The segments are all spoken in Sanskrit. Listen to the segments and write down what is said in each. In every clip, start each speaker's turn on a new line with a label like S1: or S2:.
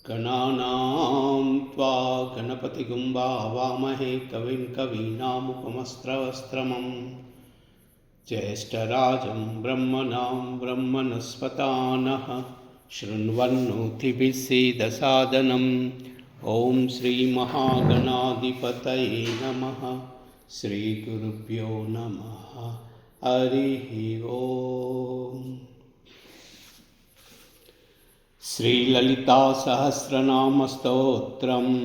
S1: गणानां त्वा गणपतिगुं भावामहे कविं कवीनामुपमस्त्रवस्त्रमं ज्येष्ठराजं ब्रह्मणां ब्रह्मणस्पतानः शृण्वन्नोतिभिः सीदसादनम्। ॐ श्रीमहागणाधिपतये नमः। श्रीगुरुभ्यो नमः। हरिः ओम्। श्रीललिता सहस्रनामस्तोत्रम्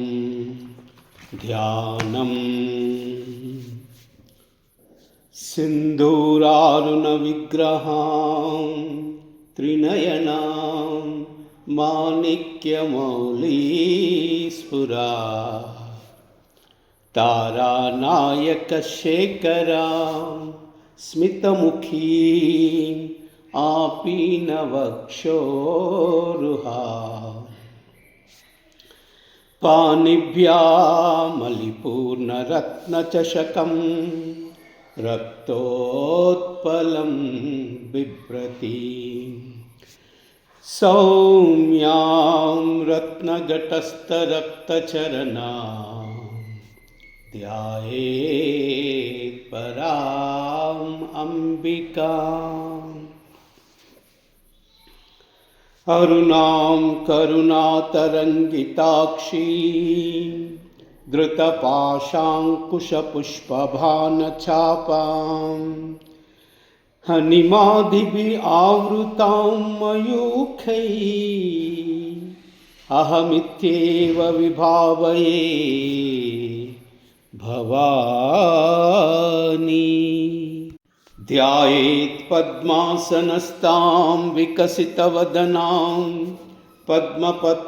S1: ध्यानम्। सिन्दूरारुणविग्रहां त्रिनयनां माणिक्यमौलीस्फुरा तारानायकशेखरां स्मितमुखीं आपीनवक्षोरुहा पाणिभ्यामलिपूर्णरत्नचषकं रक्तोत्पलं बिभ्रतीं सौम्यां रत्नघटस्थरक्तचरणां ध्यायेत् पराम् अम्बिकाम्। अरुणां करुणातरङ्गिताक्षीं धृतपाशाङ्कुशपुष्पभानचापां हनिमादिभिः आवृतां मयूखैः अहमित्येव विभावये भवानी। ध्यायेत् पद्मासनस्तां विकसितवदनां पद्मपत्रायताक्षीं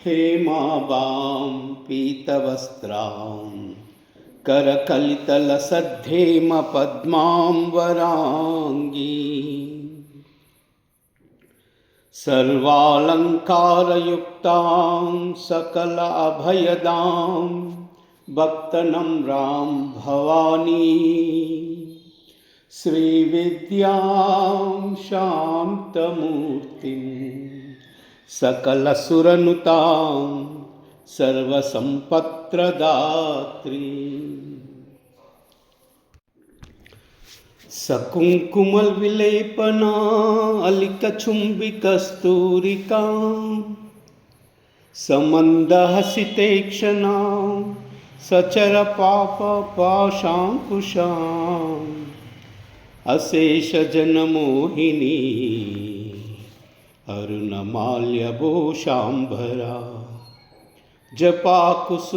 S1: हेमाभां पीतवस्त्रां करकलितलसद्धेमपद्मांबराङ्गीं सर्वालङ्कारयुक्तां सकल अभयदां भक्तनम्रां भवानी श्रीविद्यां शान्तमूर्तिं सकलसुरनुतां सर्वसम्पत्प्रदात्री सकुङ्कुमविलेपना अलिकचुम्बिकस्तूरिकां समन्दहसितेक्षणां सचरपापपाशाङ्कुशाम् अशेषजनमोहिनी अरुणमाल्यभूषाम्बरा जपाकुसुमभासुरां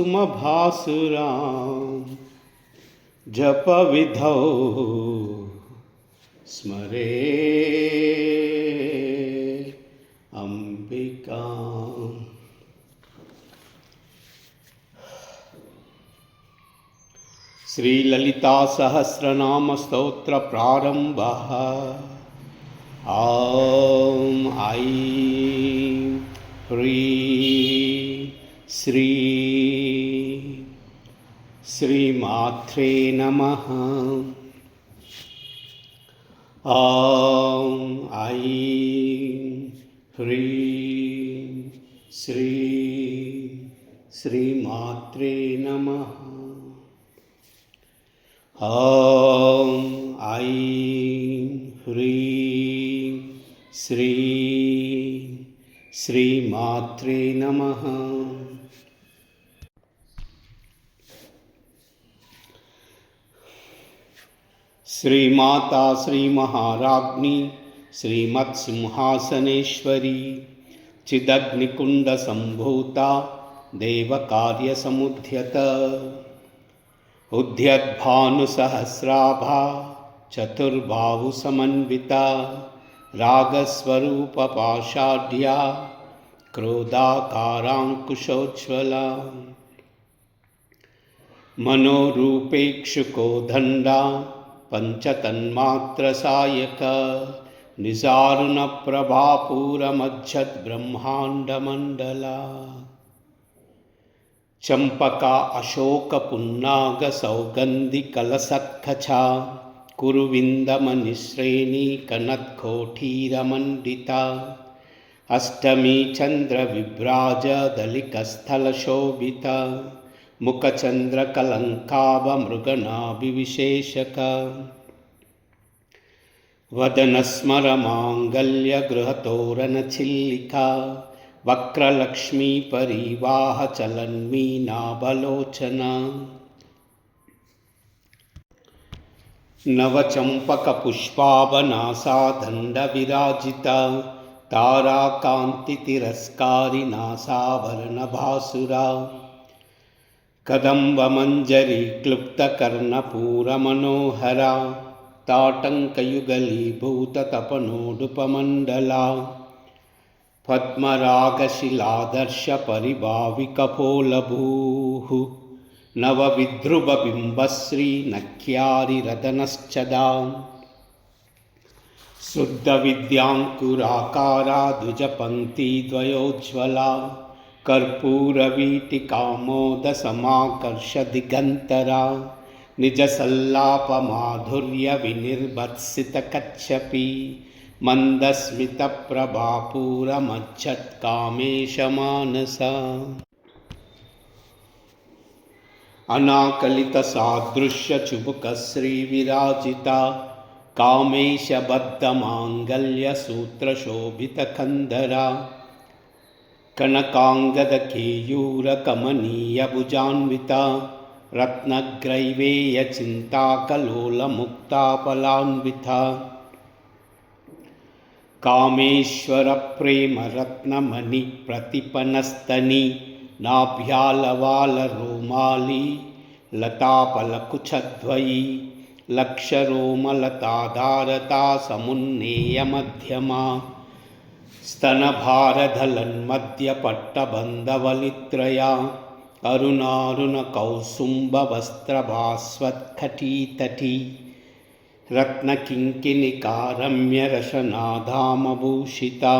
S1: जपविधौ स्मरे अम्बिकाम्। श्रीललिता सहस्रनाम स्तोत्र प्रारंभः। ॐ ऐं ह्रीं श्रीमात्रे नमः। ॐ ऐं ह्रीं श्रीमात्रे नमः। ॐ ऐं ह्रीं श्रीमात्रे नमः। श्रीमाता श्रीमहाराज्ञी श्रीमत्सिंहासनेश्वरी चिदग्निकुण्डसम्भूता देवकार्यसमुद्यत उद्यद्भानुसहस्राभा चतुर्बाहुसमन्विता रागस्वरूपपाषाढ्या क्रोधाकाराङ्कुशोज्ज्वला मनोरूपेक्षुकोदण्डा पञ्चतन्मात्रसायक निजारुणप्रभापूरमज्जद्ब्रह्माण्डमण्डला चंपका अशोक पुन्नाग सौगंधि कलसत्खचा कुरुविन्दमनिश्रेणीकनत्कोठीरमण्डिता अष्टमी चन्द्रविभ्राजदलिकस्थलशोभिता मुखचन्द्रकलङ्काभमृगनाभिविशेषका वदनस्मरमाङ्गल्यगृहतोरणचिल्लिका वक्रलक्ष्मीपरिवाहचलन्मीनाभलोचना नवचम्पकपुष्पाभनासा दण्डविराजिता ताराकान्तितिरस्कारिनासाभरणभासुरा कदम्बमञ्जरी क्लुप्तकर्णपूरमनोहरा ताटङ्कयुगलीभूततपनोडुपमण्डला पद्मरागशिलादर्शपरिभाविकपोलभूः नवविद्रुवबिम्बश्रीनख्यारिरदनश्चदा शुद्धविद्याङ्कुराकारा द्विजपङ्क्तिद्वयोज्ज्वला कर्पूरवीटिकामोदसमाकर्षदिगन्तरा निजसल्लापमाधुर्यविनिर्भत्सितकच्छपि मन्दस्मितप्रभापूरमज्जत्कामेशमानसा अनाकलितसादृश्यचुबुकश्रीविराजिता कामेशबद्धमाङ्गल्यसूत्रशोभितकन्धरा कनकाङ्गदकेयूरकमनीयभुजान्विता रत्नग्रैवेयचिन्ताकलोलमुक्ताफलान्विता कामेश्वरप्रेमरत्नमणिप्रतिपनस्तनी नाभ्यालवालरोमाली लतापलकुचद्वयी लक्षरोमलताधारता समुन्नेयमध्यमा स्तनभारधलन्मध्यपट्टबन्धवलित्रया अरुणारुणकौसुम्बवस्त्रभास्वत्कटीतटी रत्नकिङ्किणिकारम्यरशनाधामभूषिता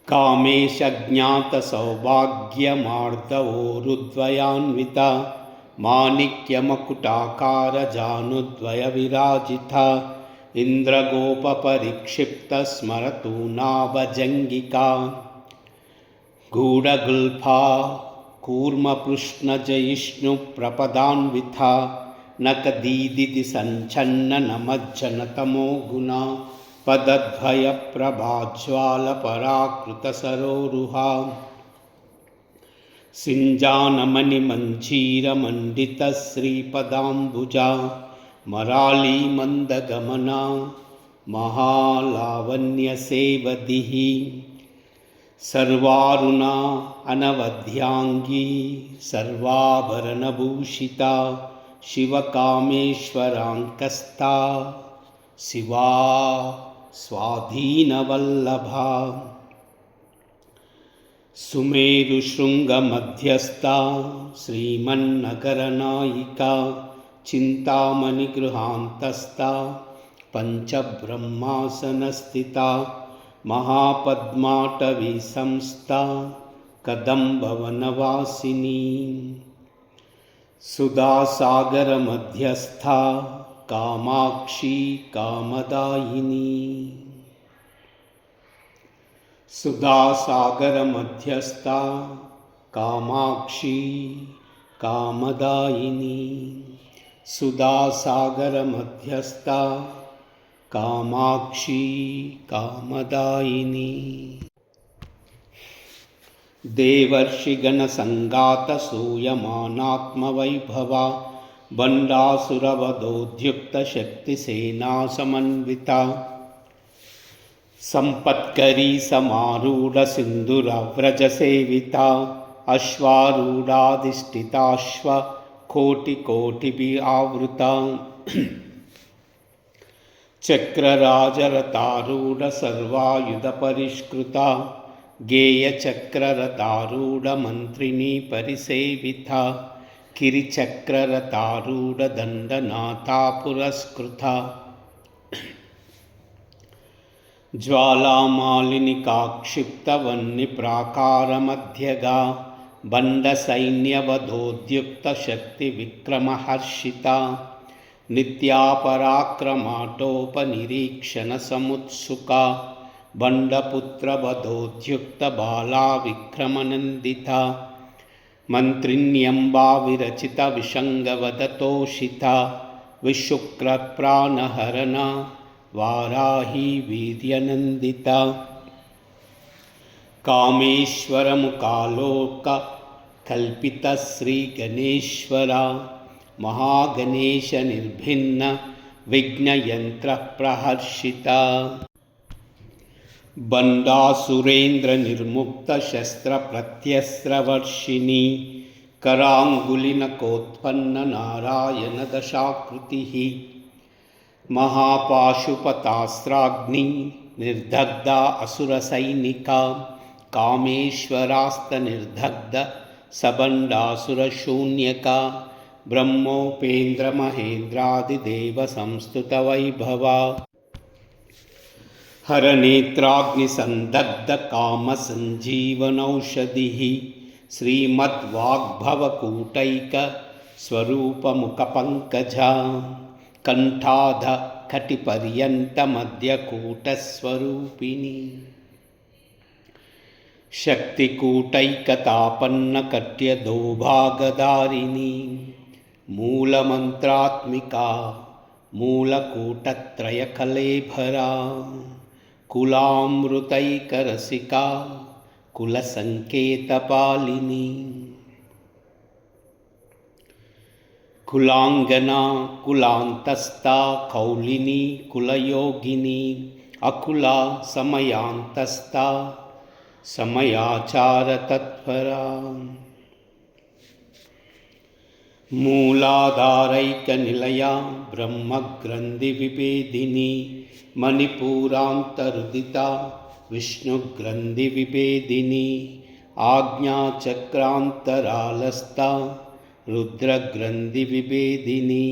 S1: कामेशज्ञातसौभाग्यमार्दवोरुद्वयान्विता माणिक्यमकुटाकारजानुद्वयविराजिता इन्द्रगोपपरिक्षिप्तस्मरतूनाभजङ्गिका गूढगुल्फा कूर्मकृष्णजयिष्णुप्रपदान्विता नखदीदिति सञ्छन्ननमज्जनतमो गुणा पदद्वयप्रभाज्वालपराकृतसरोरुहा सिञ्जानमणिमञ्जीरमण्डितश्रीपदाम्बुजा मरालीमन्दगमना महालावण्यसेवधिः सर्वारुणा अनवध्याङ्गी सर्वाभरणभूषिता शिवकामेश्वराङ्कस्था शिवा स्वाधीनवल्लभा सुमेरुशृङ्गमध्यस्था श्रीमन्नगरनायिका चिन्तामणिगृहान्तस्था पञ्चब्रह्मासनस्थिता महापद्माटवीसंस्था कदम्बवनवासिनी सुधासागरमध्यस्था कामाक्षी कामदायिनी सुधासागरमध्यस्था कामाक्षी कामदायिनी सुधासागरमध्यस्था कामाक्षी कामदायिनी देवर्षिगणसङ्गातसूयमानात्मवैभवा बण्डासुरवधोद्युक्तशक्तिसेनासमन्विता सम्पत्करी समारूढसिन्धुरव्रजसेविता अश्वारूढाधिष्ठिताश्वकोटिकोटिभिः आवृता चक्रराजरथारूढसर्वायुधपरिष्कृता गेयचक्ररथारूढमन्त्रिणी परिसेविता किरिचक्ररथारूढदण्डनाथा पुरस्कृता ज्वालामालिनिकाक्षिप्तवह्निप्राकारमध्यगा बण्डसैन्यवधोद्युक्तशक्तिविक्रमहर्षिता नित्यापराक्रमाटोपनिरीक्षणसमुत्सुका बण्डपुत्रवधोद्युक्तबाला विक्रमनन्दिता मन्त्रिण्यम्बा विरचितविषङ्गवदतोषिता विशुक्रप्राणहरणा वाराही वीर्यनन्दिता कामेश्वरमुकालोककल्पितश्रीगणेश्वरा महागणेशनिर्भिन्न विघ्नयन्त्रप्रहर्षिता बण्डासुरेन्द्रनिर्मुक्तशस्त्रप्रत्यस्त्रवर्षिणी कराङ्गुलिनकोत्पन्ननारायणदशाकृतिः महापाशुपतास्त्राग्नि निर्दग्धा असुरसैनिका कामेश्वरास्तनिर्दग्ध सबण्डासुरशून्यका ब्रह्मोपेन्द्रमहेन्द्रादिदेवसंस्तुतवैभवा हरनेत्राग्निसन्दग्धकामसञ्जीवनौषधिः श्रीमद्वाग्भवकूटैकस्वरूपमुखपङ्कजा कण्ठाधकटिपर्यन्तमध्यकूटस्वरूपिणी शक्तिकूटैकतापन्नकट्यदोभागधारिणी मूलमन्त्रात्मिका मूलकूटत्रयकलेभरा कुलामृतैकरसिका कुलसङ्केतपालिनी कुलाङ्गना कुलान्तस्था कौलिनी कुलयोगिनी अकुला समयान्तस्था समयाचारतत्परा मूलाधारैकनिलया ब्रह्मग्रन्थिविभेदिनी मणिपूरान्तरुदिता विष्णुग्रन्थिविभेदिनी आज्ञाचक्रान्तरालस्था रुद्रग्रन्थिविभेदिनी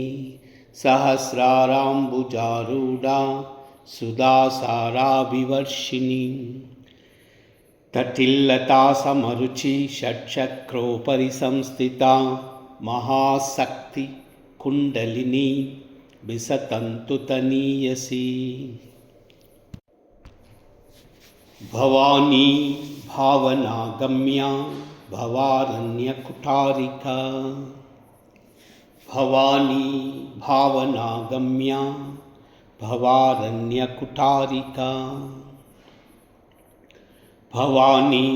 S1: सहस्राराम्बुजारूढा सुधासाराभिवर्षिणी तटिल्लता समरुचि षट्चक्रोपरि संस्थिता महाशक्ति कुण्डलिनी विसतन्तुतनीयसी भवानी भावनागम्या भवारण्यकुठारिका भवानी भावनागम्या भवारण्यकुठारिका भवानी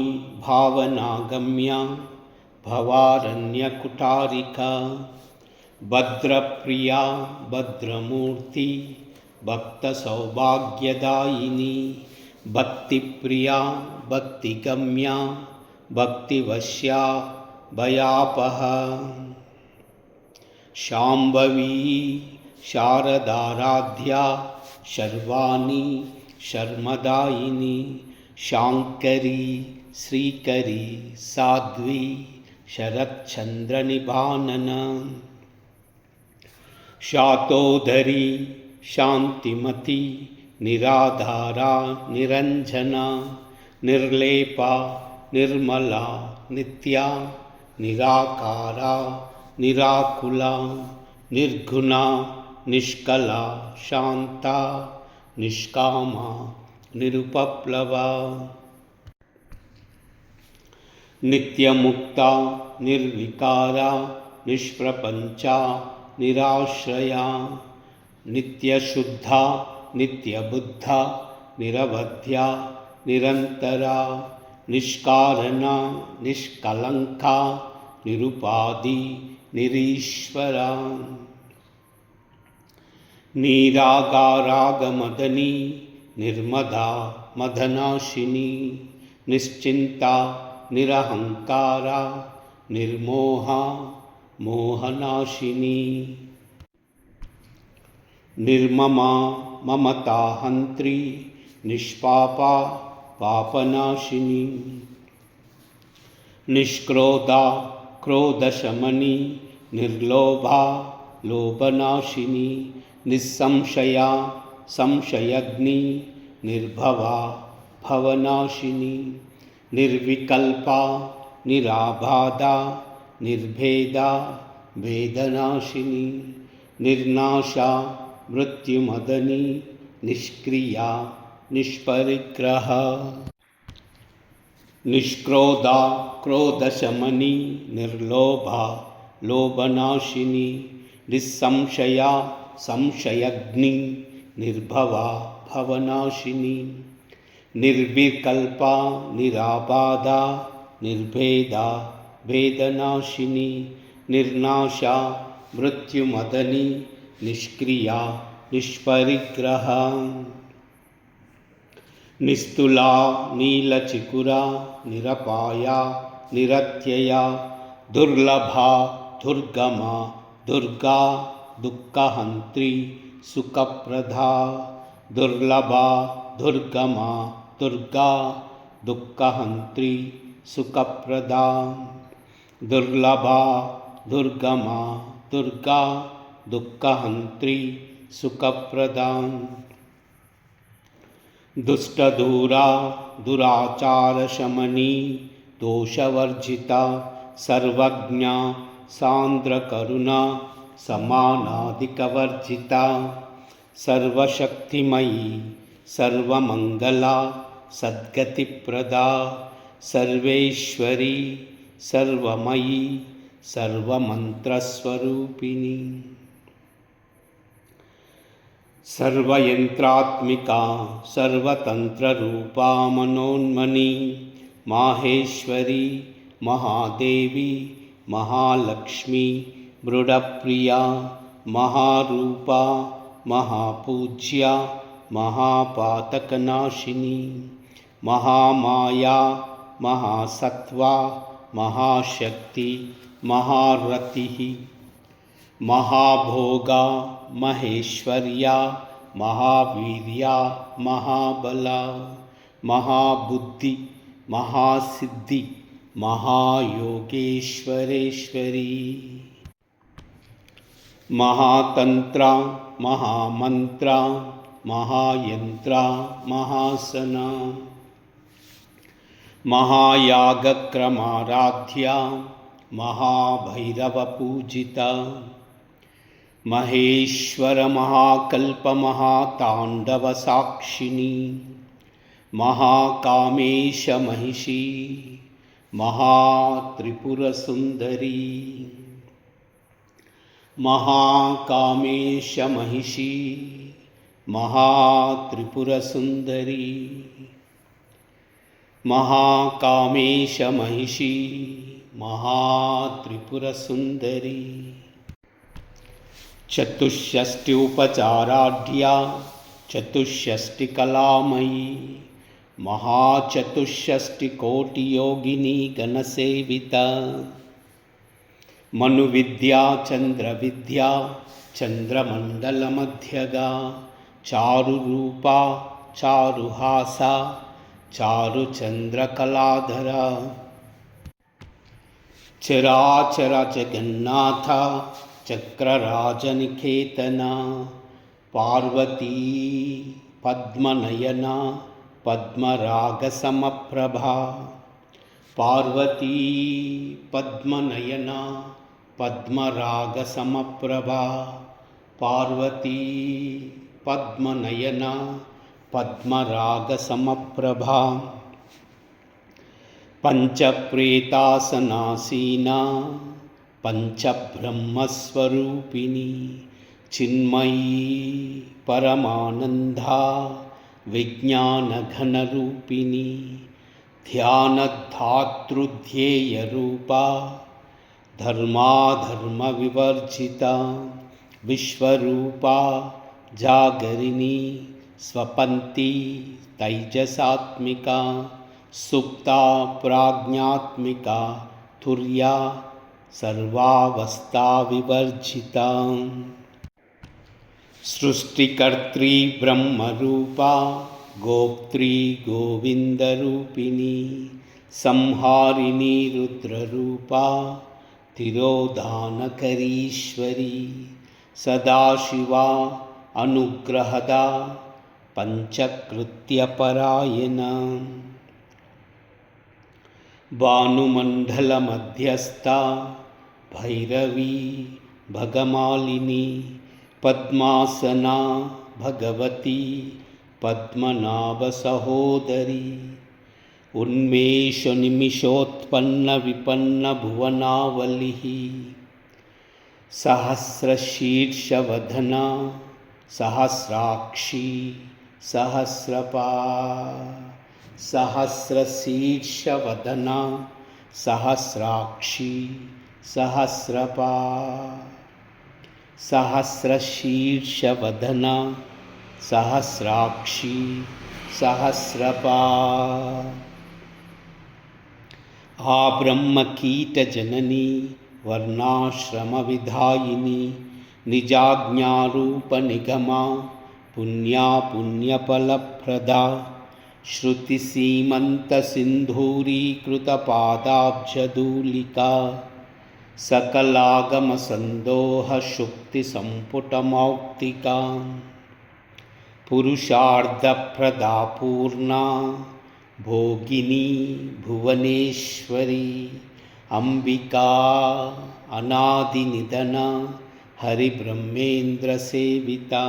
S1: भावनागम्या भवारण्यकुठारिका भद्रप्रिया भद्रमूर्ति भक्तसौभाग्यदायिनी भक्तिप्रिया भक्तिगम्या भक्तिवश्या भयापहा शाम्भवी शारदाराध्या शर्वाणी शर्मदायिनी शाङ्करी श्रीकरी साध्वी शरच्चन्द्रनिभानना शातोदरी शान्तिमती निराधारा निरञ्जना निर्लेपा निर्मला नित्या निराकारा निराकुला निर्गुणा निष्कला शान्ता निष्कामा निरुपप्लवा नित्यमुक्ता निर्विकारा निष्प्रपञ्चा निराश्रया नित्यशुद्धा नित्यबुद्धा निरवध्या निरन्तरा निष्कारणा निष्कलङ्का निरुपाधि निरीश्वरा निरागारागमदनी निर्मदा मदनाशिनी निश्चिन्ता निरहङ्कारा निर्मोहा मोहनाशिनी निर्ममा ममताहन्त्री निष्पापा पापनाशिनी निष्क्रोधा क्रोधशमनी निर्लोभा लोभनाशिनी निस्संशया संशयग्नि निर्भवा भवनाशिनी निर्विकल्पा निराबाधा निर्भेदा भेदनाशिनी निर्नाशा मृत्युमदनी निष्क्रिया निष्परिग्रह निष्क्रोधा क्रोधशमनी निर्लोभा लोभनाशिनी निस्संशया संशयग्नि निर्भवा भवनाशिनी निर्विकल्पा निराबाधा निर्भेदा भेदनाशिनी निर्नाशा मृत्युमदनी निष्क्रिया निष्परिग्रह निस्तुला नीलचिकुरा निरपाया निरत्यया दुर्लभा दुर्गमा दुर्गा दुःखहन्त्री सुखप्रदा दुर्लभा दुर्गमा दुर्गा दुःखहन्त्री सुखप्रदा दुर्लभा दुर्गमा दुर्गा दुःखहन्त्री सुखप्रदा दुष्टदूरा दुराचारशमनी दोषवर्जिता सर्वज्ञा सान्द्रकरुणा समानाधिकवर्जिता सर्वशक्तिमयी सर्वमङ्गला सद्गतिप्रदा सर्वेश्वरी सर्वमयी सर्वमन्त्रस्वरूपिणी सर्वयन्त्रात्मिका सर्वतन्त्ररूपा मनोन्मनी माहेश्वरी महादेवी महालक्ष्मी मृडप्रिया महारूपा महापूज्या महापातकनाशिनी महामाया महासत्त्वा महाशक्ति महारतिः महाभोगा महेश्वर्या महावीर्या महाबला महाबुद्धि महासिद्धि महायोगेश्वरेश्वरी महातंत्रा महामंत्रा महायंत्रा महासना महायागक्रमाराध्या महाभैरवपूजिता महेश्वर महाकल्प महातांडवसाक्षिणी महाकामेश महिषी महात्रिपुरसुंदरी महाकामेश महिषी महात्रिपुरसुंदरी महाकामेश महिषी महात्रिपुरसुंदरी चतुष्षष्ट्युपचाराढ्या चतुष्षष्टिकलामयी महाचतुष्षष्टिकोटियोगिनी गणसेविता मनुविद्या चंद्रविद्या चंद्रमंडलमध्यगा चारुरूपा चारुहासा चारुचंद्रकलाधरा चराचर जगन्नाथ चक्रराजनिकेतना पार्वती पद्मनयना पद्मरागसमप्रभा पार्वती पद्मनयना पद्मरागसमप्रभा पार्वती पद्मनयना पद्मरागसमप्रभा पंचप्रेतासनासीना पंचब्रह्मस्वरूपिणी चिन्मयी परमानंदा विज्ञानघनरूपिणी ध्यानधातृध्येयरूपा धर्माधर्मविवर्जिता विश्वरूपा जागरिणी स्वपन्ती तैजसात्मिका सुप्ता प्राज्ञात्मिका तुर्या सर्वावस्था विवर्जिता सृष्टिकर्त्री ब्रह्मरूपा गोप्त्री गोविंदरूपिणी संहारिणी रुद्ररूपा तिरोधानकरीश्वरी सदाशिवा अनुग्रहदा पंचकृत्यपरायणा भानुमंडलमध्यस्था भैरवी भगमालिनी पद्मासना भगवती पद्मनाभसहोदरी उन्मेषनिमिषोत्पन्नविपन्नभुवनावलिः सहस्रशीर्षवदना सहस्राक्षी सहस्रपा सहस्रशीर्षवदना सहस्राक्षी सहस्रपा सहस्रशीर्षवदना सहस्राक्षी सहस्रपा आब्रह्मकीटजननी वर्णाश्रमविधायिनी निजाज्ञारूपनिगमा पुण्या पुण्यफलप्रदा श्रुतिसीमन्तसिन्धूरीकृतपादाब्जधूलिका सकलागमसन्दोहशुक्तिसम्पुटमौक्तिका पुरुषार्थप्रदा पूर्णा भोगिनी भुवनेश्वरी अंबिका अनादिनिधना हरिब्रह्मेन्द्रसेविता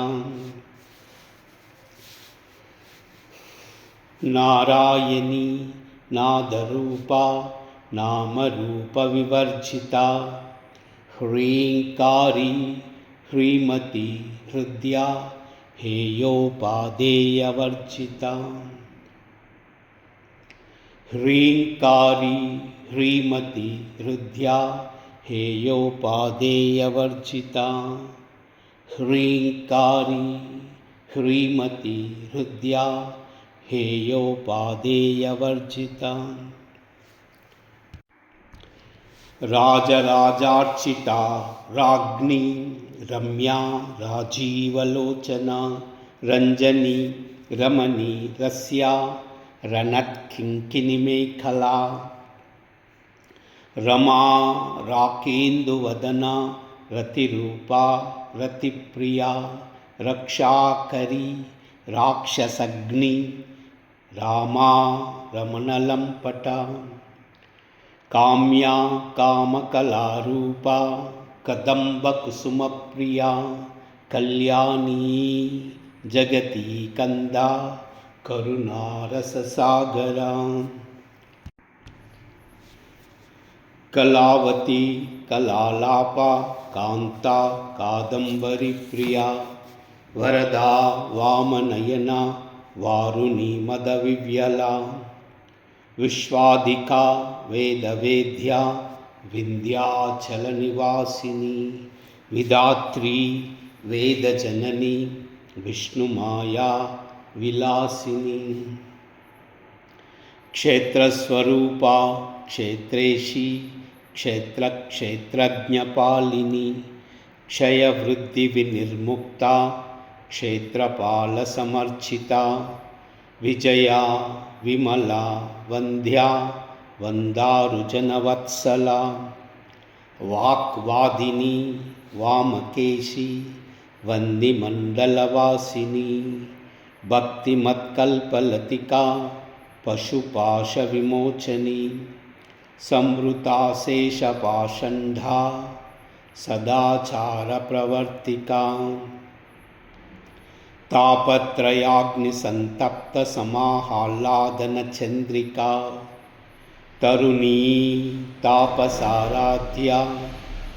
S1: नारायणी नादरूपा नामरूपविवर्जिता ह्रीङ्कारी ह्रीमती हृद्या हेयोपादेयवर्जिता ह्रीङ्कारी ह्रीमती हृद्या हेयोपादेयवर्जिता ह्रीङ्कारी ह्रीमती हृद्या हेयोपादेयवर्जिता राजराजार्चिता राज्ञी रम्या राजीवलोचना रञ्जनी रमणी रस्या रणत्किङ्किणीमेखला रमा राकेन्दुवदना रतिरूपा रतिप्रिया रक्षाकरी राक्षसग्नि रामा रमणलम्पटा काम्या कामकलारूपा कदम्बकुसुमप्रिया कल्याणी जगती कंदा करुणारससागरा कलावती कलालापा कांता कादम्बरीप्रिया वरदा वामनयना वारुणी मदविव्यला विश्वाधिका वेदवेद्या विन्ध्याचलनिवासिनी विधात्री वेदजननी विष्णुमाया विलासिनी क्षेत्रस्वरूपा क्षेत्रेशी क्षेत्रक्षेत्रज्ञपालिनी क्षयवृद्धिविनिर्मुक्ता क्षेत्रपालसमर्चिता विजया विमला वन्द्या वन्दारुजनवत्सला वाक्वादिनी वामकेशी वन्दिमण्डलवासिनी भक्तिमत्कल्पलतिका पशुपाशविमोचनी संवृताशेषपाषण्डा सदाचारप्रवर्तिका तापत्रयाग्निसन्तप्तसमाह्लादनचन्द्रिका तरुणी तापसाराध्या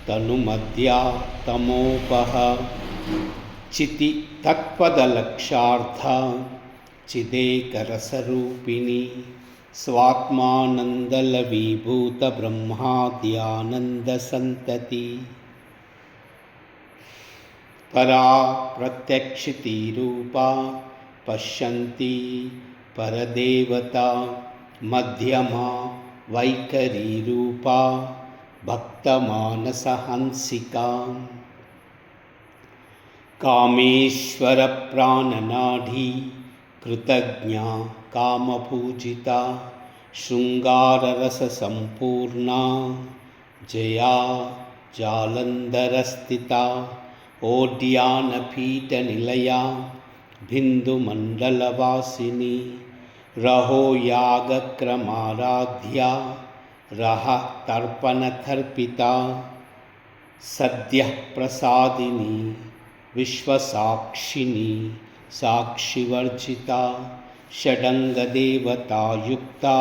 S1: तनुमध्या तमोपह चिति तत्पदलक्षार्था चिदेकरसरूपिणी स्वात्मानन्दलवीभूतब्रह्माद्यानन्दसन्तति परा प्रत्यक्षितिरूपा पश्यन्ती परदेवता मध्यमा वैखरीरूपा भक्तमानसहंसिका कामेश्वरप्राणनाडी कृतज्ञा कामपूजिता शृङ्गाररससम्पूर्णा जया जालन्धरस्थिता ओड्यानपीठनिलया बिन्दुमण्डलवासिनी रहो यागक्रमाराध्या रह तर्पणतर्पिता सद्यः प्रसादिनी विश्वसाक्षिणी साक्षिवर्जिता षडङ्गदेवतायुक्ता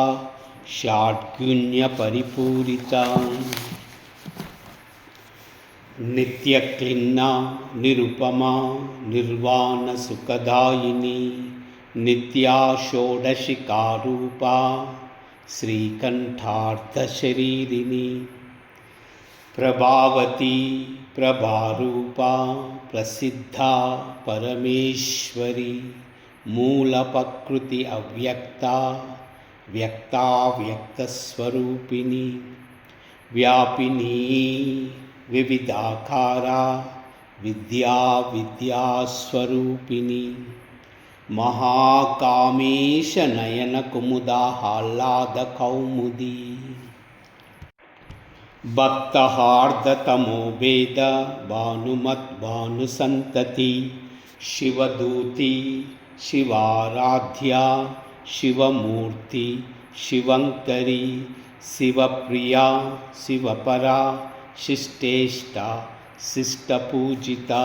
S1: षाड्गुण्यपरिपूरिता नित्यक्लिन्ना निरुपमा निर्वाणसुखदायिनी नित्या षोडशिकारूपा श्रीकण्ठार्धशरीरिणी प्रभावती प्रभारूपा प्रसिद्धा परमेश्वरी मूलप्रकृति अव्यक्ता व्यक्ताव्यक्तस्वरूपिणी व्यापिनी विविधाकारा विद्या विद्यास्वरूपिणी महाकामेश नयन कुमुदा आह्लादकौमुदी भक्तहार्दतमो भेद भानुमद्भानुसन्तति शिवदूती शिवाराध्या शिवमूर्ति शिवङ्करी शिवप्रिया शिवपरा शिष्टेष्टा शिष्टपूजिता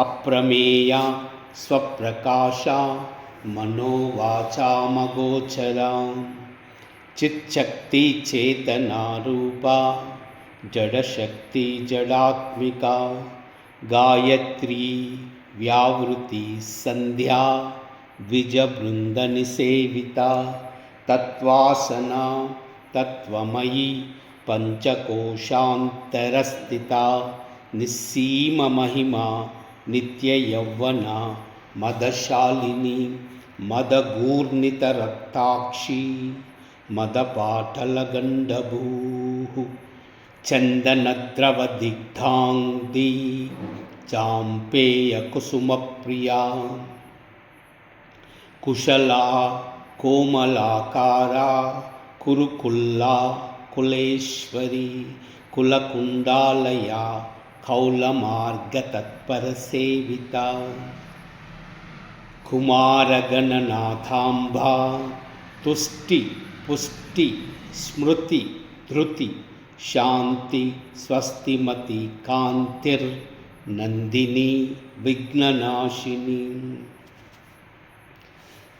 S1: अप्रमेया स्वप्रकाशा मनोवाचामगोचरा चित्शक्ति चेतनारूपा जडशक्ति जडात्मिका गायत्री व्यावृति संध्या द्विजवृन्दनिसेविता तत्त्वासना तत्त्वमयी पंचकोशान्तरस्थिता निस्सीममहिमा नित्ययौवना मदशालिनी मदगूर्णितरक्ताक्षी मदपाटलगण्डभूः चन्दनद्रवदिग्धाङ्गी चाम्पेयकुसुमप्रिया कुशला कोमलाकारा कुरुकुल्ला कुलेश्वरी कुलकुण्डालया कौलमार्गतत्परसेविता कुमारगणनाथाम्बा तुष्टि पुष्टि स्मृति धृति शांति स्वस्तिमति कांतिर्नंदिनी विघ्ननाशिनी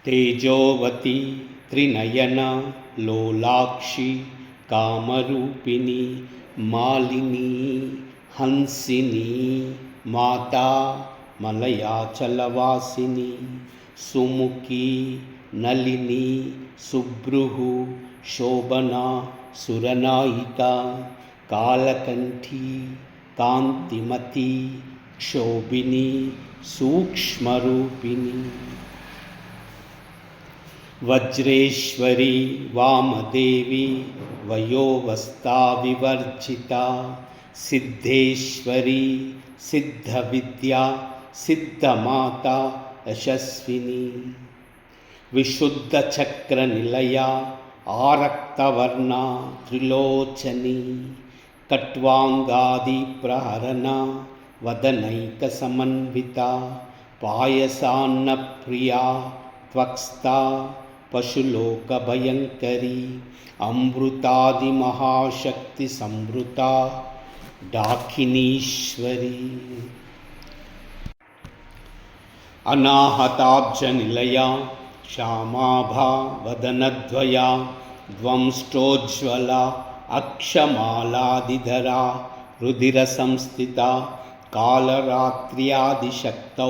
S1: तेजोवती त्रिनयना लोलाक्षी कामरूपिणी मालिनी हंसिनी माता मलयाचलवासिनी सुमुखी नलिनी सुभ्रुः शोभना सुरनायिका कालकंठी कांतिमती क्षोभिनी सूक्ष्मरूपिणी वज्रेश्वरी वामदेवी वयोवस्था विवर्जिता सिद्धेश्वरी सिद्धविद्या सिद्धमाता यशस्विनी विशुद्धचक्रनिलया आरक्तवर्णा त्रिलोचनी कट्वांगादिप्रहरणा वदनैकसमन्विता पायसान्नप्रिया त्वक्स्ता पशुलोकभयङ्करी अमृतादिमहाशक्तिसंवृता डाकिनीश्वरी अनाहताब्जनिलया श्यामाभा वदनद्वया द्वंष्टोज्ज्वला अक्षमालादिधरा रुधिरसंस्थिता कालरात्र्यादिशक्तौ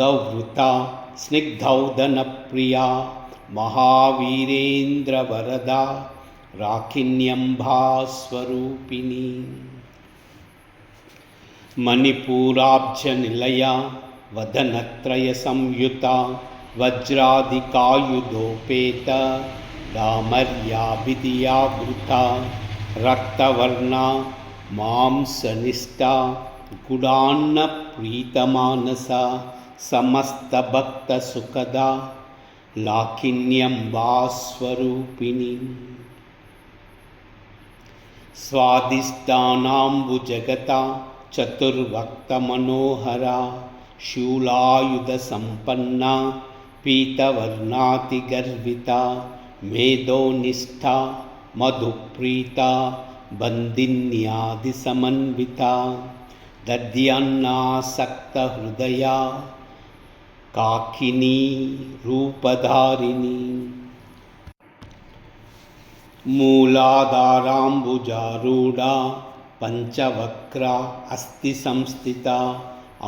S1: गौवृता स्निग्धौदनप्रिया महावीरेन्द्रवरदा राकिन्यम्भास्वरूपिणी मणिपूराब्जनिलया वदनत्रयसंयुता वज्रादिकायुधोपेता डामर्याभिधियावृता रक्तवर्णा मांसनिष्ठा गुडान्नप्रीतमानसा समस्तभक्तसुखदा लाकिन्यम्बास्वरूपिणी स्वादिष्टानाम्बुजगता चतुर्वक्तमनोहरा शूलायुधसम्पन्ना पीतवर्णातिगर्विता मेधोनिष्ठा मधुप्रीता बन्दिन्यादिसमन्विता दध्यन्नासक्तहृदया काकिनी रूपधारिणी मूलाधाराम्बुजारूढा पञ्चवक्रा अस्ति संस्थिता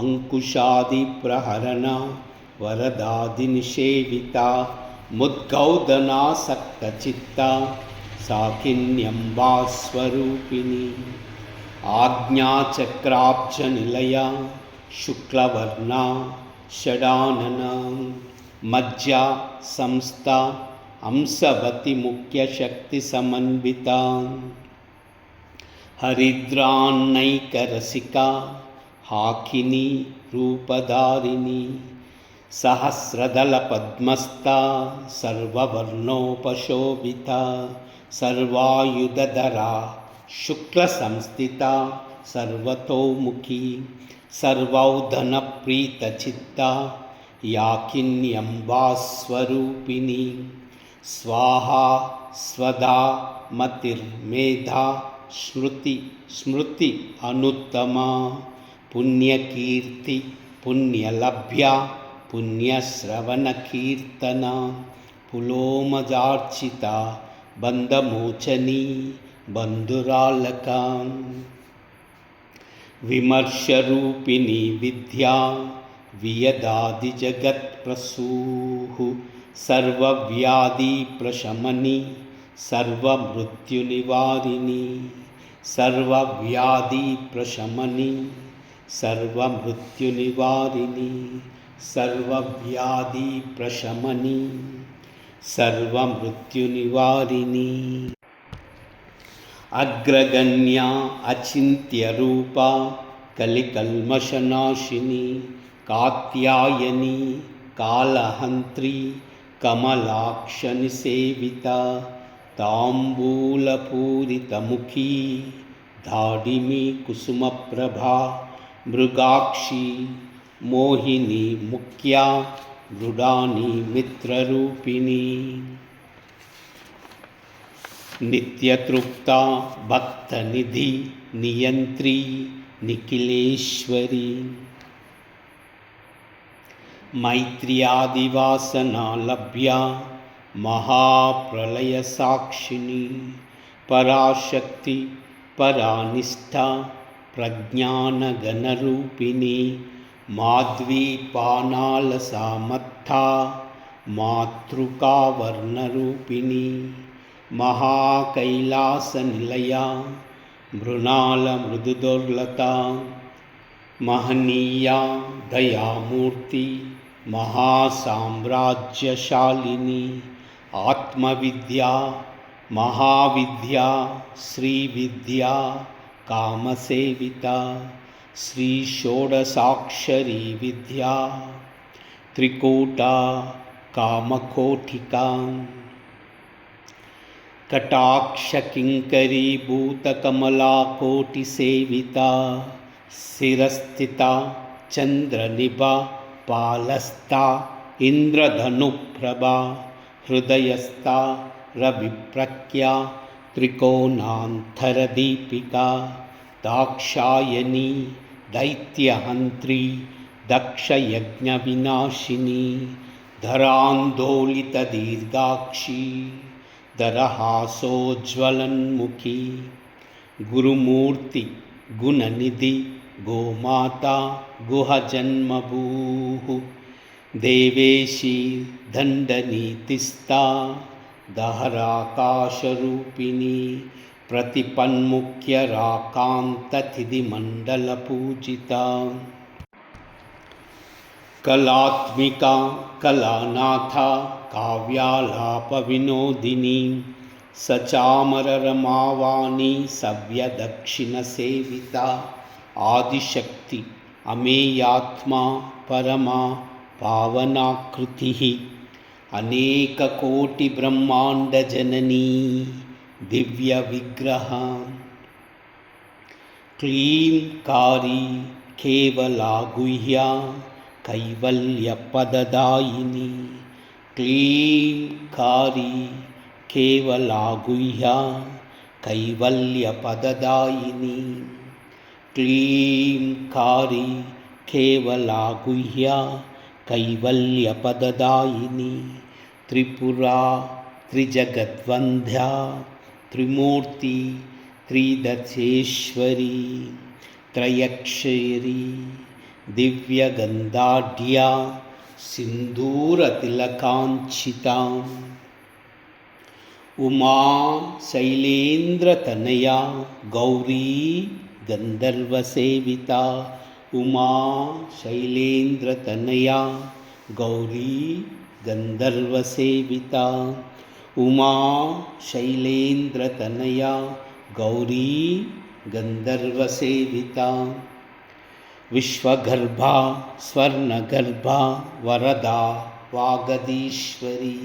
S1: अंकुशादिप्रहरणा वरदादिनिषेविता मुद्गौदनासक्तचित्ता साकिन्यम्बा स्वरूपिणी आज्ञाचक्राब्जनिलया शुक्लवर्णा षडानना मज्जा संस्था हंसवती मुख्यशक्तिसमन्विता हरिद्रान्नैकरसिका हाकिनी रूपधारिणी सहस्रदलपद्मस्था सर्ववर्णोपशोभिता सर्वायुधधरा शुक्लसंस्थिता सर्वतोमुखी सर्वौधनप्रीतचित्ता याकिन्यम्बा स्वरूपिणी स्वाहा स्वधा मतिर्मेधा स्मृति अनुत्तमा पुण्यकीर्ति पुण्यलभ्या पुण्यश्रवणकीर्तना पुलोमजार्चिता बन्धमोचनी बन्धुरालका विमर्शरूपिणी विद्या वियदादिजगत्प्रसूः सर्वव्याधिप्रशमनी सर्वमृत्युनिवारिणी सर्वव्याधिप्रशमनी सर्वमृत्युनिवारिणी सर्वव्याधिप्रशमनी सर्वमृत्युनिवारिणी अग्रगण्या अचिन्त्यरूपा कलिकल्मषनाशिनी कात्यायनी कालहन्त्री कमलाक्षनिसेविता ताम्बूलपूरितमुखी धाडिमी कुसुमप्रभा मृगाक्षी मोहिनी मुख्या मृडानी मित्ररूपिणी नित्यतृप्ता भक्तनिधि नियन्त्री निखिलेश्वरी मैत्र्यादिवासना लभ्या महाप्रलयसाक्षिणी पराशक्ति परानिष्ठा प्रज्ञानगणरूपिणी माध्वीपानालसामत्था मातृकावर्णरूपिणी महाकैलासनिलया मृणालमृदुदुर्लता महनीया दयामूर्ति महासाम्राज्यशालिनी आत्मविद्या महाविद्या श्रीविद्या कामसेविता श्रीषोडशाक्षरी विद्या त्रिकूटा कामकोटिका कटाक्षकिङ्करीभूतकमलाकोटिसेविता शिरस्थिता चन्द्रनिभा पालस्था इन्द्रधनुप्रभा हृदयस्था रविप्रख्या त्रिकोणान्तरदीपिका दाक्षायणी दैत्यहन्त्री दक्षयज्ञविनाशिनी धरान्दोलितदीर्घाक्षी दरहासोज्ज्वलन्मुखी गुरुमूर्ति गुणनिधि गोमाता गुहजन्मभूः देवेशी दण्डनीतिस्था दहराकाशरूपिणी प्रतिपन्मुख्यराकान्तथिदिमण्डलपूजिता कलात्मिका कलानाथा काव्यालापविनोदिनी सचामररमावाणी सव्यदक्षिणसेविता आदिशक्ति अमेयात्मा परमा पावनाकृतिः अनेककोटिब्रह्माण्डजननी दिव्यविग्रहा क्लींकारी केवला गुह्या कैवल्यपददायिनी क्लींकारी केवला गुह्या कैवल्यपददायिनी क्लीं कारी केवला गुह्या कैवल्यपददायिनी त्रिपुरा त्रिजगद्वन्ध्या त्रिमूर्ति त्रिदशेश्वरी त्रयक्षरी दिव्यगन्धाढ्या सिन्दूरतिलकाञ्छिताम् उमा शैलेन्द्रतनया गौरी गन्धर्वसेविता उमा शैलेन्द्रतनया गौरी गन्धर्वसेविता उमा शैलेन्द्रतनया गौरी गन्धर्वसेविता विश्वगर्भा स्वर्णगर्भा वरदा वागदीश्वरी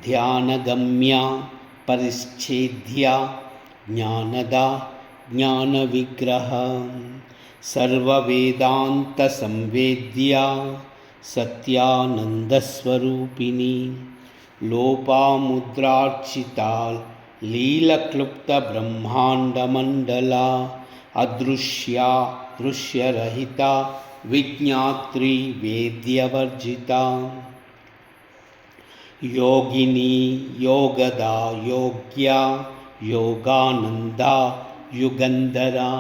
S1: ध्यानगम्या परिच्छेद्या ज्ञानदा ज्ञानविग्रह सर्ववेदान्तसंवेद्या सत्यानन्दस्वरूपिणी लोपामुद्रार्चिता लीलक्लुप्तब्रह्माण्डमण्डला अदृश्या दृश्यरहिता विज्ञात्री वेद्यवर्जिता योगिनी योगदा योग्या योगानंदा युगंधरा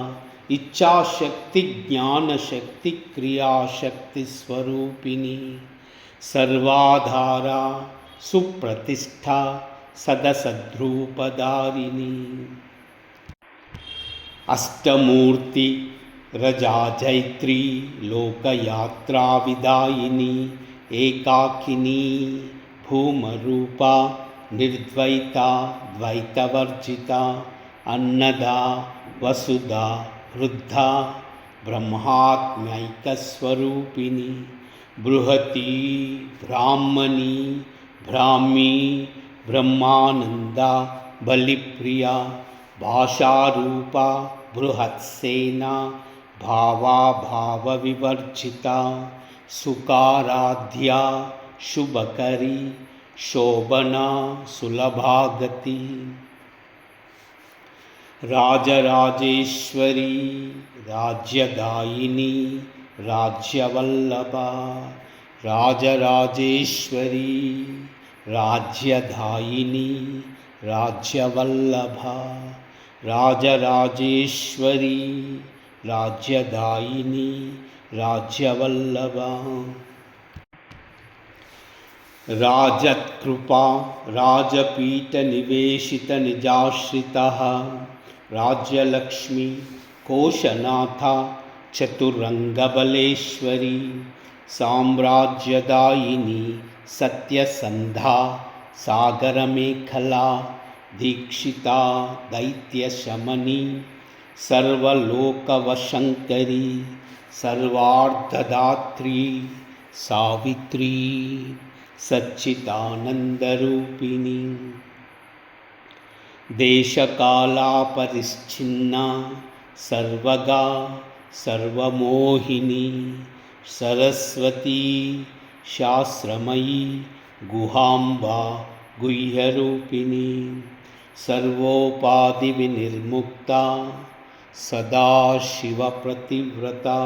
S1: इच्छाशक्ति ज्ञानशक्ति क्रियाशक्ति स्वरूपिणी सर्वाधारा सुप्रतिष्ठा सदसद्रूपधारिणी अष्टमूर्ति रजाजैत्री लोकयात्राविदायिनी एकाकिनी भूमरूपा निर्द्वैता द्वैतवर्जिता अन्नदा वसुधा वृद्धा ब्रह्मात्म्यैकस्वरूपिणी बृहती ब्राह्मणी ब्राह्मी ब्रह्मानंदा बलिप्रिया भाषारूपा बृहत्सेना भावाभावविवर्जिता सुकाराध्या शुभकरी शोभना सुलभागति राजराजेश्वरी राज्यदायिनी राज्यवल्लभा राजराजेश्वरी राज्यदायिनी राज्यवल्लभा राजराजेश्वरी राज्यदायिनी राज्यवल्लभा राजत्कृपा राजपीठनिवेशितनिजाश्रितः राज्यलक्ष्मी कोशनाथा चतुरङ्गबलेश्वरी साम्राज्यदायिनी सत्यसन्धा सागरमेखला दीक्षिता दैत्यशमनी सर्वलोकवशङ्करी सर्वार्थदात्री सावित्री सच्चिदानन्दरूपिणी देशकालापरिच्छिन्ना सर्वगा सर्वमोहिनी सरस्वती शास्त्रमयी गुहाम्बा गुह्यरूपिणी सर्वोपाधिविनिर्मुक्ता सदाशिवप्रतिव्रता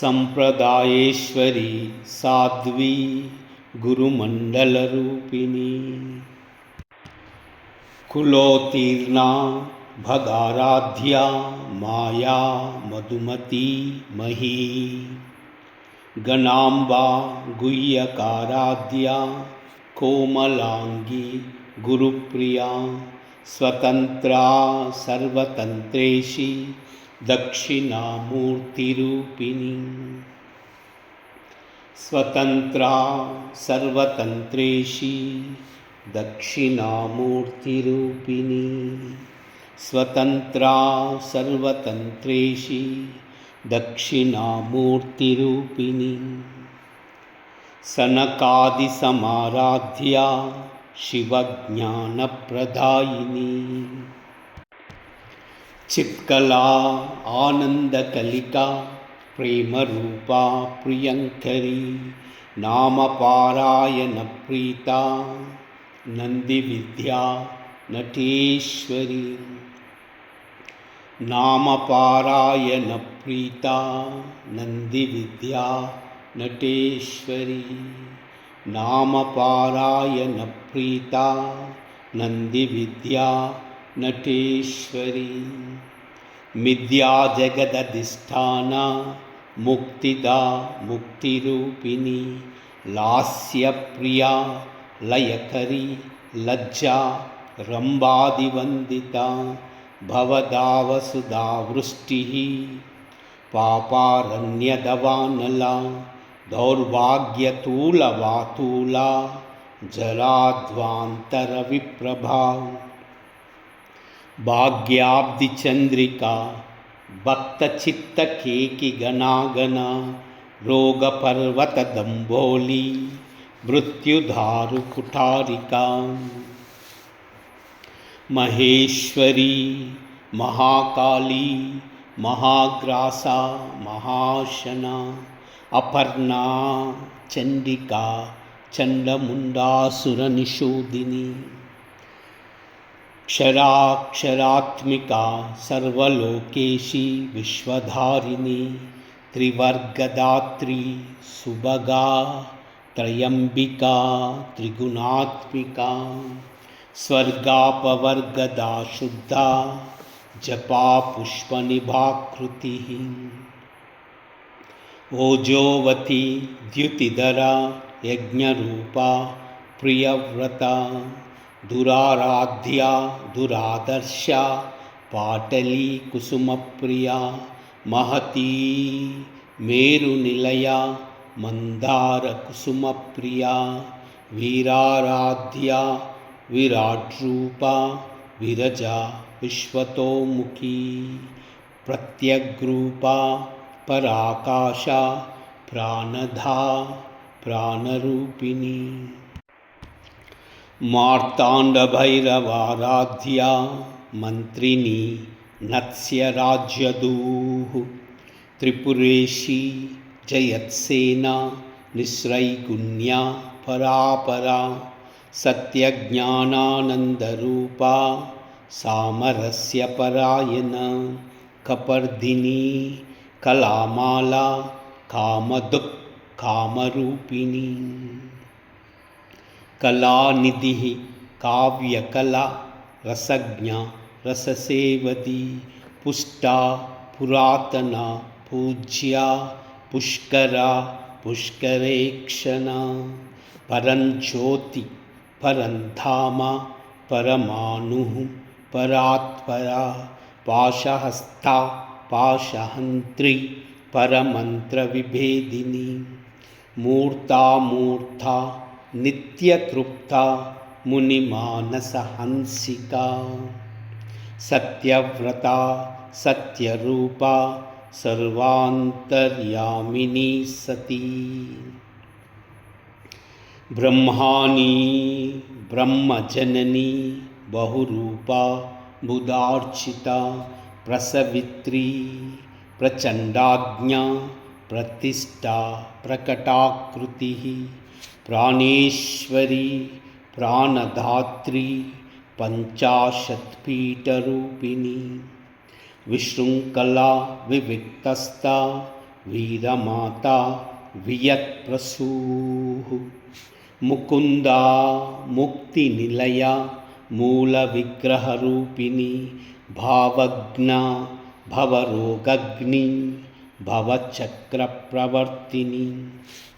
S1: संप्रदायेश्वरी साध्वी गुरुमण्डलरूपिणी कुलोत्तीर्णा भगाराध्या माया मधुमती मही गणाम्बा गुह्यकाराध्या कोमलांगी गुरुप्रिया स्वतंत्रा सर्वतंत्रेशी दक्षिणामूर्तिरूपिणी स्वतंत्रा सर्वतंत्रेशी दक्षिणामूर्तिरूपिणी स्वतंत्रा सर्वतंत्रेशी दक्षिणामूर्तिरूपिणी सनकादिसमाराध्या शिवज्ञानप्रदायिनी चित्कला आनंदकलिका प्रेमरूपा प्रियंकरी नामपारायणप्रीता नंदिविद्या नटेश्वरी नामपारायणप्रीता नन्दिविद्या नटेश्वरी नामपारायणप्रीता नन्दिविद्या नटेश्वरी मिथ्या जगदधिष्ठाना मुक्तिदा मुक्तिरूपिणी लास्यप्रिया लयकरी लज्जा रम्भादिवन्दिता भवदावसुधा वृष्टिः पापारण्यदवानला दौर्भाग्यतूलवातूला जराध्वान्तरविप्रभा भाग्याब्धिचन्द्रिका भक्तचित्तकेकिगणागणा रोगपर्वतदम्भोली मृत्युधारुकुठारिका महेश्वरी महाकाली महाग्रासा महाशना अपर्णा चण्डिका चण्डमुण्डासुरनिषूदिनी क्षराक्षरात्मिका सर्वलोकेशी विश्वधारिणी त्रिवर्गदात्री सुभगा त्रयम्बिका त्रिगुणात्मिका स्वर्गापवर्गदा शुद्धा जपा पुष्पनिभाकृतिः ओजोवती द्युतिधरा यज्ञरूपा प्रियव्रता दुराराध्या दुरादर्शा पाटली कुसुमप्रिया महती मेरुनिलया मन्दारकुसुमप्रिया वीराराध्या विराट्रूपा विरजा विश्वतोमुखी प्रत्यग्रूपा पराकाशा प्राणधा प्राणरूपिणी मार्ताण्डभैरवाराध्या मन्त्रिणी नत्स्यराज्यदूः त्रिपुरेशी जयत्सेना निस्रैगुण्या परापरा सत्यज्ञानानन्दरूपा सामरस्यपरायणा कपर्दिनी कलामाला कामरूपिणी कलानिधिः काव्यकला रसज्ञा रससेवदी पुष्टा पुरातना पूज्या पुष्करा पुष्करेक्षणा परञ्ज्योति परन्धामा परमाणुः परात्परा पाशहस्ता पाशहन्त्री परमन्त्रविभेदिनी मूर्ता नित्यतृप्ता मुनिमानसहंसिका सत्यव्रता सत्यरूपा सर्वान्तर्यामिनी सती ब्रह्माणी ब्रह्मजननी बहुरूपा बुधार्चिता प्रसवित्री प्रचण्डाज्ञा प्रतिष्ठा प्रकटाकृतिः प्राणेश्वरी प्राणधात्री पञ्चाशत्पीठरूपिणी विशृङ्खला विविक्तस्था वीरमाता वियत्प्रसूः मुकुन्दा मुक्तिनिलया मूलविग्रहरूपिणी भावज्ञा भवरोगग्नि भवचक्रप्रवर्तिनी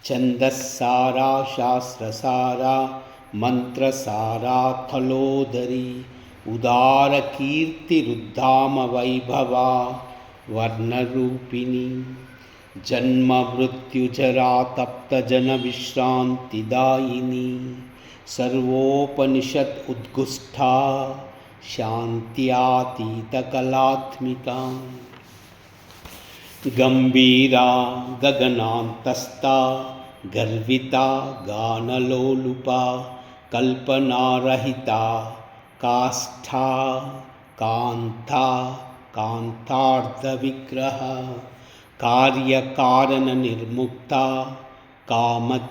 S1: छन्दस्सारा शास्त्रसारा मन्त्रसारा थलोदरी उदारकीर्तिरुद्धामवैभवा वर्णरूपिणी जन्ममृत्युजरा तप्तजनविश्रान्तिदायिनी सर्वोपनिषत् उद्गुष्ठा शान्त्यातीतकलात्मिका गम्भीरा गगनान्तस्था गर्विता गानलोलुपा कल्पनारहिता काष्ठा कान्ता कान्तार्धविग्रह कार्यकारणनिर्मुक्ता कामकेलितरङ्गिता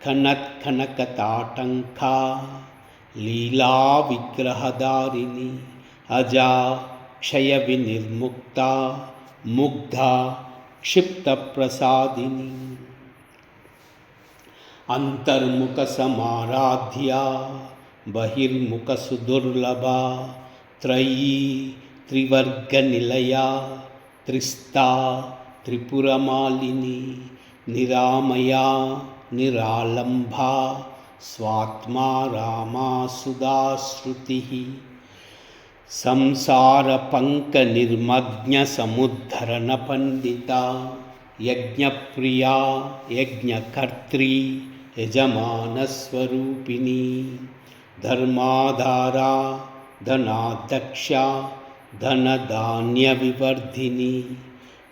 S1: खनत्खनकताटङ्का लीलाविग्रहधारिणी अजा क्षयविनिर्मुक्ता मुग्धा क्षिप्तप्रसादिनी अंतर्मुखसमाराध्या बहिर्मुखसुदुर्लभा त्रयी त्रिवर्गनिलया त्रिस्ता त्रिपुरमालिनी निरामया निरालंभा स्वात्मा रामा सुधाश्रुतिः संसारपङ्कनिर्मग्नसमुद्धरणपण्डिता यज्ञप्रिया यज्ञकर्त्री यजमानस्वरूपिणी धर्माधारा धनाध्यक्षा धनधान्यविवर्धिनी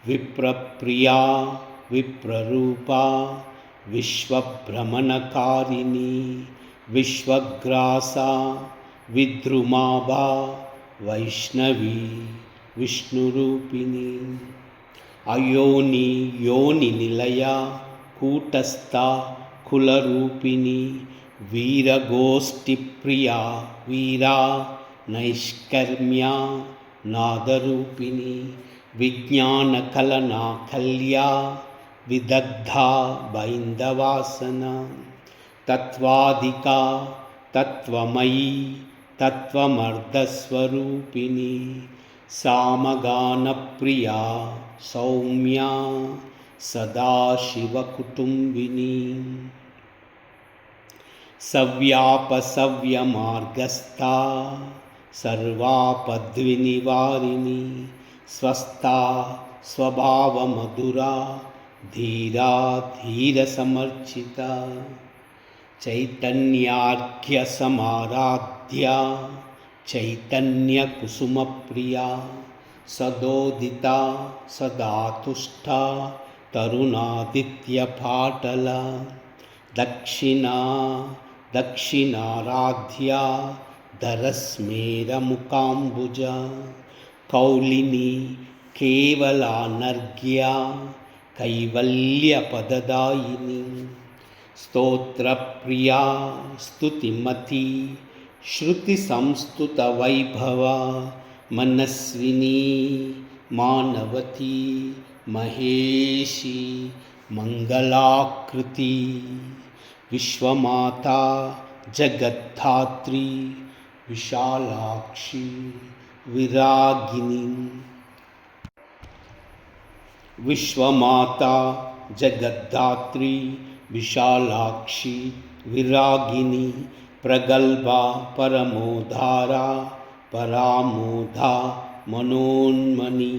S1: विप्रप्रिया विप्ररूपा विश्वभ्रमणकारिणी विश्वग्रासा विद्रुमाभा वैष्णवी विष्णुरूपिणी अयोनि योनिनिलया कूटस्था कुलरूपिणी वीरगोष्ठिप्रिया वीरा नैष्कर्म्या नादरूपिणी विज्ञानकलना कल्या विदग्धा बैन्दवासना तत्त्वादिका तत्त्वमयी तत्त्वमर्धस्वरूपिणी सामगानप्रिया सौम्या सदाशिवकुटुम्बिनी सव्यापसव्यमार्गस्था सर्वापद्विनिवारिणी स्वस्था स्वभावमधुरा धीरा धीरसमर्चिता चैतन्यार्घ्यसमाराध्या चैतन्यकुसुमप्रिया सदोदिता सदा तुष्टा तरुणादित्यपाटला दक्षिणा दक्षिणाराध्या धरस्मेरमुकाम्बुजा कौलिनी केवलानर्घ्या कैवल्यपददायिनी स्तोत्रप्रिया स्तुतिमती श्रुतिसंस्तुतवैभवा मनस्विनी मानवती महेशी मंगलाकृति विश्वमाता जगद्धात्री विशालाक्षी विरागिनी विश्वमाता जगद्धात्री विशालाक्षी विरागिनी प्रगल्भा परमोधारा परामोधा मनोन्मनी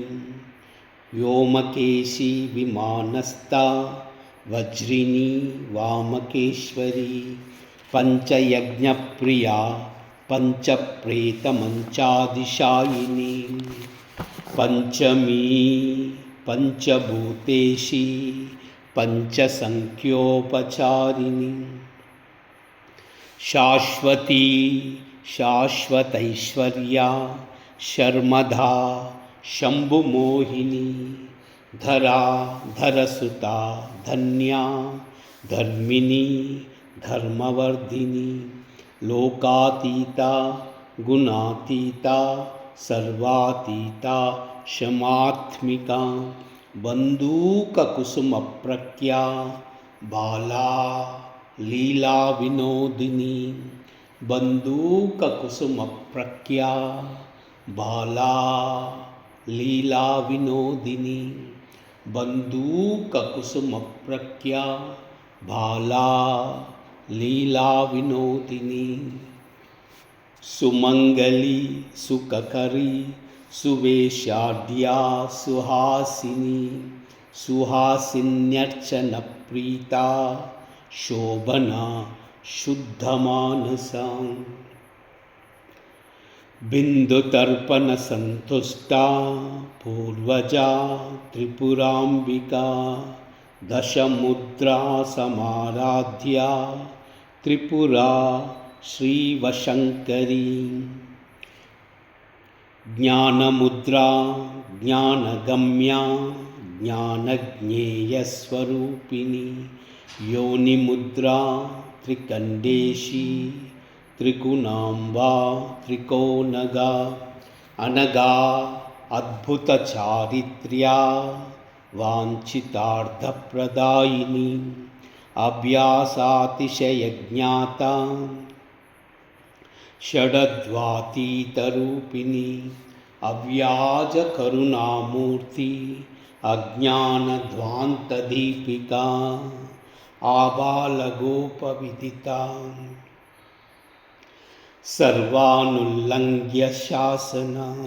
S1: व्योमकेशी विमानस्था वज्रिनी वामकेश्वरी पंचयज्ञप्रिया पंचप्रेतमंचादिशायिनी पंचमी पंचभूतेशी पंचसंख्योपचारिणी शाश्वती शाश्वतैश्वर्या शर्मधा शंभुमोहिनी धरा धरसुता धन्या धर्मिणी धर्मवर्धिनी लोकातीता गुणातीता सर्वातीता क्षमात्मिका बंदूककुसुमप्रज्ञा बाला लीला विनोदिनी बंदूककुसुमप्रज्ञा बाला लीला विनोदिनी बंदूककुसुमप्रज्ञा बाला लीला विनोदिनी सुमंगली सुखकरी सुवेशाढ्या सुहासिनी सुहासिन्यर्चनप्रीता शोभना शुद्धमानसा बिन्दुतर्पणसन्तुष्टा पूर्वजा त्रिपुराम्बिका दशमुद्रा समाराध्या त्रिपुरा श्रीवशङ्करी ज्ञानमुद्रा ज्ञानगम्या ज्ञानज्ञेयस्वरूपिणी योनिमुद्रा त्रिकण्डेशी त्रिगुणाम्बा त्रिकोणगा అనగా అద్భుత చారిత్ర్యా వాంఛితార్థప్రదాయిని అభ్యాసాతిశయజ్ఞాత షడద్వాతీతరూపిణి అవ్యాజ కరుణామూర్తి అజ్ఞానధ్వాంతదీపికా ఆబాలగోపవిదిత సర్వానుల్లంఘ్య శాసనం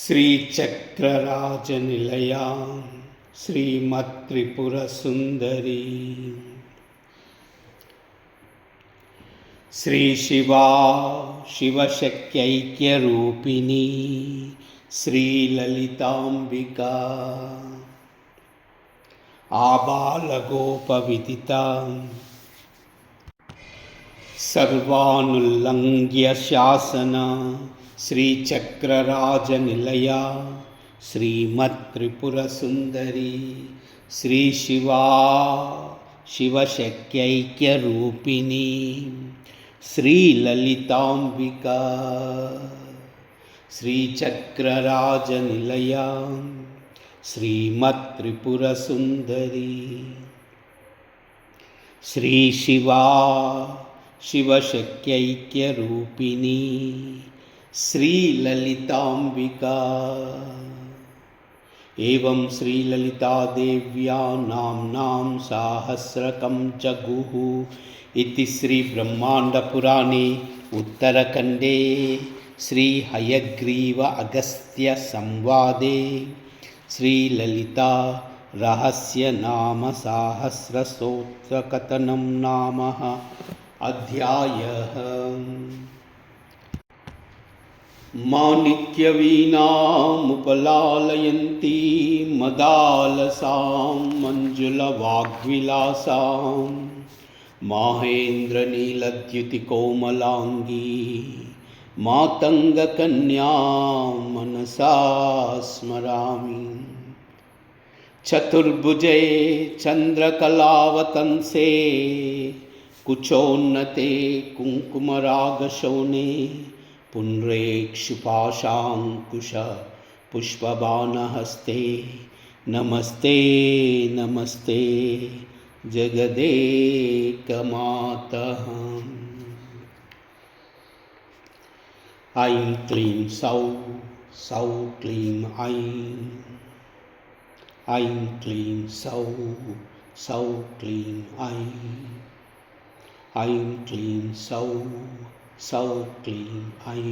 S1: శ్రీచక్రరాజనిలయా శ్రీమత్త్రిపురసుందరీ శ్రీశివా శివశక్త్యైక్యరూపిణీ శ్రీలలితాంబికా ఆబాలగోపవిదిత సర్వానుల్లంఘ్య శాసన శ్రీచక్రరాజనిలయా శ్రీమత్త్రిపురసుందరీ శ్రీశివా శివశక్త్యైక్యరూపిణీ శ్రీలలితాంబికా శ్రీచక్రరాజనిలయా శ్రీమత్త్రిపురసుందరీ శ్రీశివా శివశక్త్యైక్యరూపిణీ శ్రీలలితాంబికా ఏవం శ్రీలలితాదేవ్యా నామ్నాం సాహస్రకం జగుః इति श्रीब्रह्माण्डपुराणे उत्तरखण्डे श्रीहयग्रीव अगस्त्यसंवादे श्रीललिता रहस्यनामसाहस्रस्तोत्रकथनं नाम अध्यायः। माणिक्यवीणामुपलालयन्ती मदालसां मञ्जुलवाग्विलासां माहेन्द्रनीलद्युतिकोमलाङ्गी मातङ्गकन्यां मनसा स्मरामि। चतुर्भुजे चन्द्रकलावतंसे कुचोन्नते कुङ्कुमरागशोणे पुण्ड्रेक्षुपाशाङ्कुश पुष्पबाणहस्ते नमस्ते नमस्ते जगदेकमातः। ऐं क्लीं सौः सौः क्लीं ऐं ऐं क्लीं सौः सौः क्लीं ऐं ऐं क्लीं सौः सौः क्लीं ऐं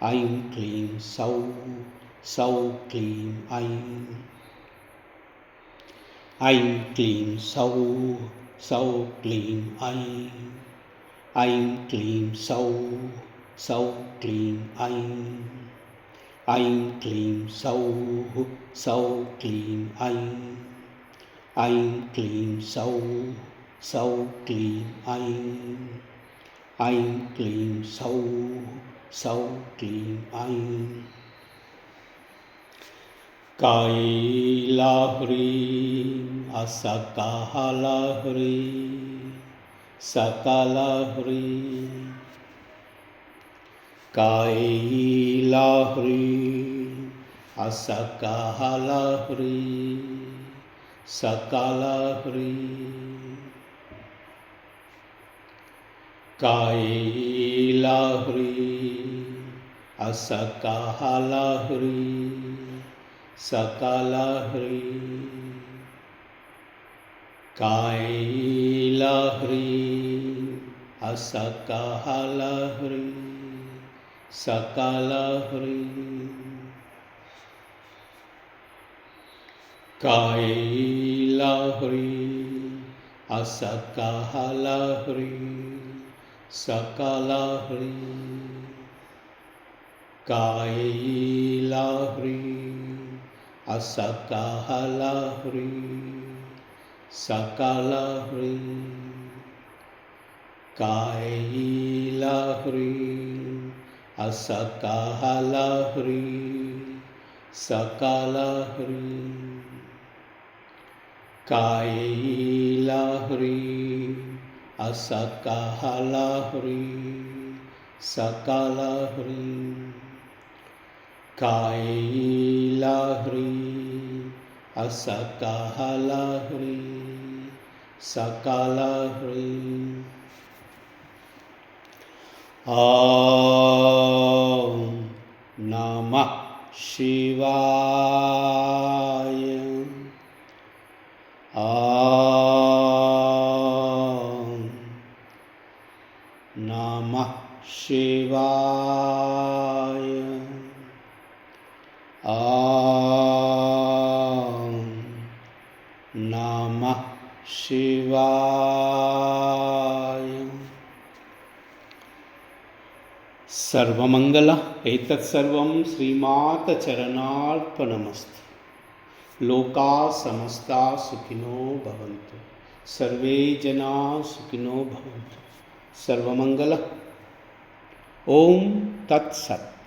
S1: ऐं क्लीं सौः सौः क्लीं ऐं ऐं क्लीं सौः सौः क्लीं ऐं ऐं क्लीं सौः सौः क्लीं ऐं ऐं क्लीं सौः सौः क्लीं ऐं ऐं क्लीं सौः सौः क्लीं ऐं ऐं क्लीं सौः सौः क्लीं ऐं। कैलाह्रीं असकालाह्रीं सकलाह्रीं कैलाह्रीं असकालाह्रीं सकलाह्रीं कैलाह्रीं असकालाह्रीं सकलाह्रीं कैलाह्रीं असकालाह्रीं सकलाह्रीं कैलाह्रीं असकालाह्रीं सकलाह्रीं कैलाह्रीं असकालाह्रीं सकलाह्रीं कैलाह्रीं असकालाह्रीं सकलाह्रीं कैलाह्रीं असकालाह्रीं सकला ह्रीं कैला ह्रीं असकला ह्रीं सकला ह्रीं। ॐ नमः शिवाय। ॐ नमः शिवाय। ॐ नमः शिवाय। सर्वमंगल एतत्सर्वं श्रीमातचरणार्पणमस्तु। लोका समस्ता सुखिनो भवन्तु, सर्वे जना सुखिनो भवन्तु। सर्वमंगल। ओम तत्सत्।